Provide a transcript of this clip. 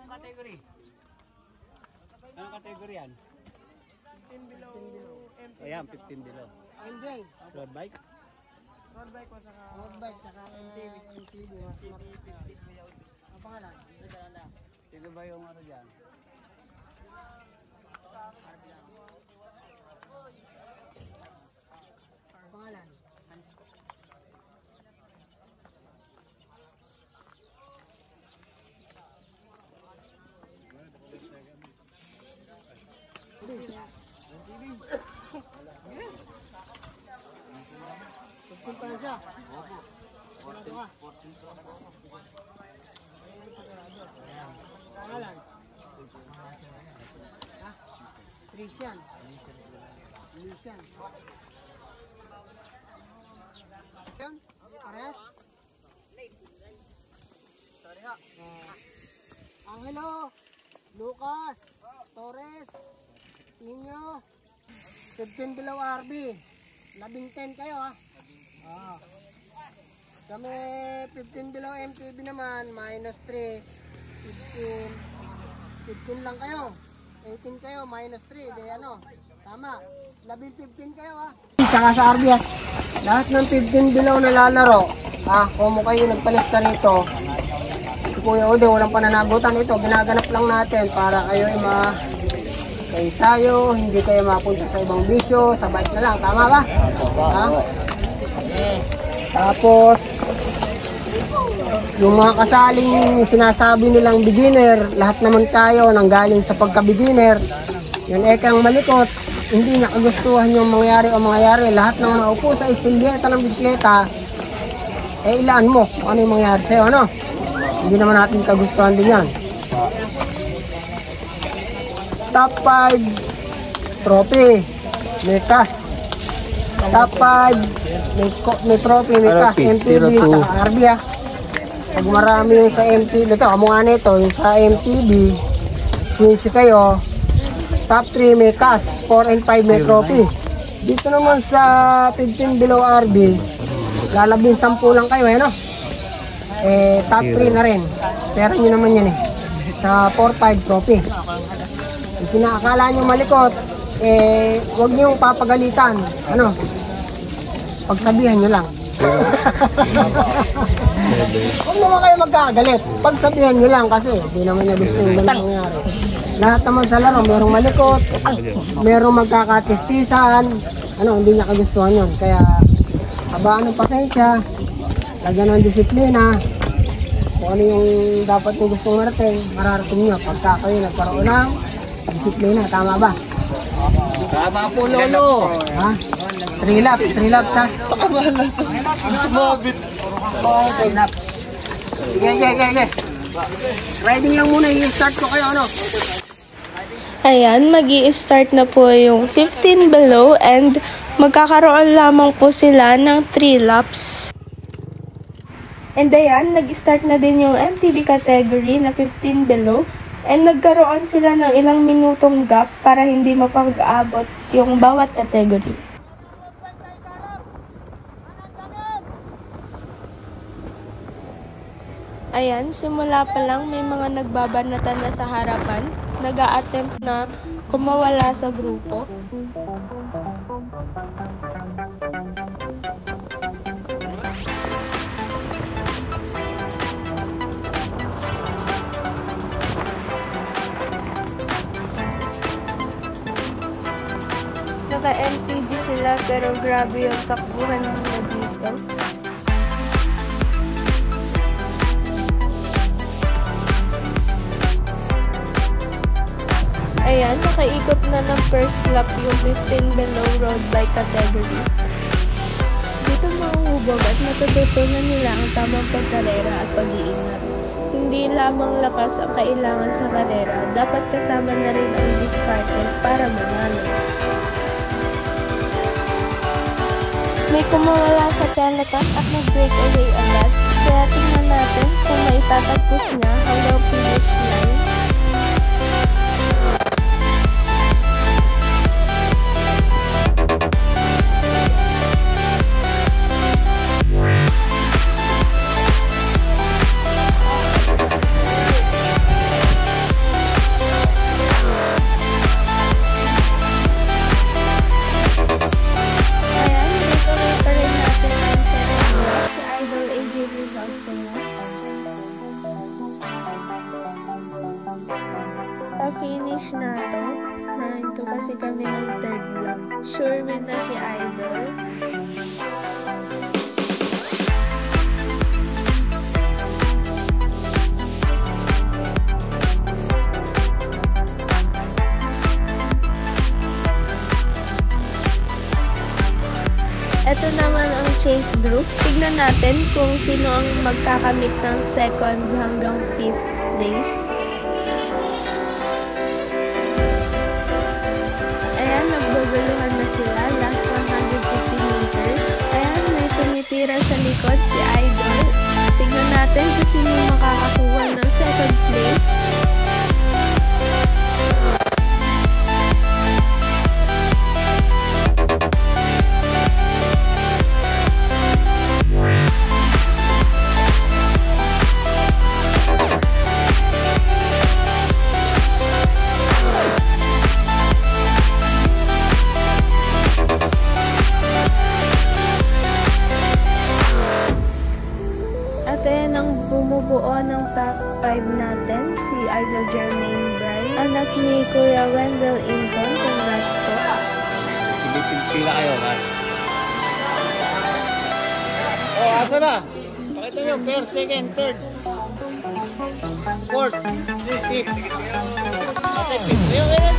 Anong category? Anong category yan? 15 below. Ayan, 15 below. MJ. Road bike? Road bike ko saka MTV. Ang pangalan? Sino ba yung ano dyan? Ang pangalan? Tugtog pa na siya. Pangalan? Ha? Christian. Christian. Yan? Parehas? Sorry ha. Angelo, Lucas, Torres, Tinyo, 15 below RB. 11-10 kayo ha. Kami 15 below MTB naman, minus 3, 15 lang kayo. 18 kayo, minus 3, di ano. Tama. 11-15 kayo ha. Saka sa RB ha. Lahat ng 15 below na lalaro. Kung kayo nagpalista rito. Si Kuya Ode, walang pananagutan ito. Ginaganap lang natin para kayo ay ensayo, hindi kayo mapunta sa ibang bisyo, sa bike na lang, tama ba? Yes. Tapos, yung mga kasaling sinasabi nilang beginner, lahat naman tayo nanggaling sa pagka-beginner, yung ekang malikot, hindi niya kagustuhan yung mangyayari. Lahat ng naupo sa istilyeta ng bisikleta, ilaan mo kung ano yung mangyayari sa'yo, ano? Hindi naman natin kagustuhan din yan. Top 5 trophy, may cash. Top 5 may trophy, may cash, MTB, sa RB ha. Pag marami yung sa MTB, ito, kamukha nito, yung sa MTB, 15 kayo, top 3 may cash, 4 and 5 may trophy. Dito naman sa 15 below RB, lalabing 10 lang kayo, no? Top 3 na rin. Pero nyo naman yan sa 4-5 trophy. Kung sinakala nyo malikot, huwag nyo papagalitan. Ano? Pagsabihan nyo lang. Huwag naman kayo magkakagalit. Pagsabihan nyo lang kasi hindi naman niya gusto yung ganun nangyari. Lahat naman sa laro, merong malikot, merong magkakatistisan. Ano, hindi niya kagustuhan yun. Kaya, habaan ng pasensya, lagyan ng disiplina. Kung ano yung dapat nyo gustong mararating nyo. Pagka kayo nagkaroon ng disiplina, tama ba? Tama po, Lolo. Ha? 3 laps ha? Tama lang sa mabit. 3 laps. Sige. Riding lang muna, i-start ko kayo, ano? Ayan, mag-i-start na po yung 15 below and magkakaroon lamang po sila ng 3 laps. And ayan, nag-start na din yung MTB category na 15 below. And nagkaroon sila ng ilang minutong gap para hindi mapag-abot yung bawat category. Ayan, simula pa lang may mga nagbabanatan na sa harapan, nag-a-attempt na kumawala sa grupo. Naka-MTB sila pero grabe yung takbuhan nila dito. Ayan, nakaikot na ng first lap yung 15 below road bike category. Dito mahuhubog at matututunan nila ang tamang pagkarera at pag-iingat. Hindi lamang lakas ang kailangan sa karera, dapat kasama na rin ang diskarte para manalo. May kumawala sa telepath at nag-break away agad, kaya tingnan natin kung maitatagpos niya hanggang finish line. Pa-finish na to. Ito kasi kami ng third vlog. Sure win na si Idol. Ito naman ang chase group. Tignan natin kung sino ang magkakamit ng 2nd hanggang 5th place. Ayan, nagbabuluhan na sila. Last 150 meters. Ayan, may tumitira sa likod si Idol. Tignan natin kung sino makakakuha ng 2nd place. Bumubuo ng top 5 natin, si Idol Jermaine Bray, anak ni Kuya Wendell Inton. Congrats po. Pila kayo, man. Oh, asa na? Pakita nyo, first, second, third, fourth, fifth. Ate, fifth. Ayun, ayun.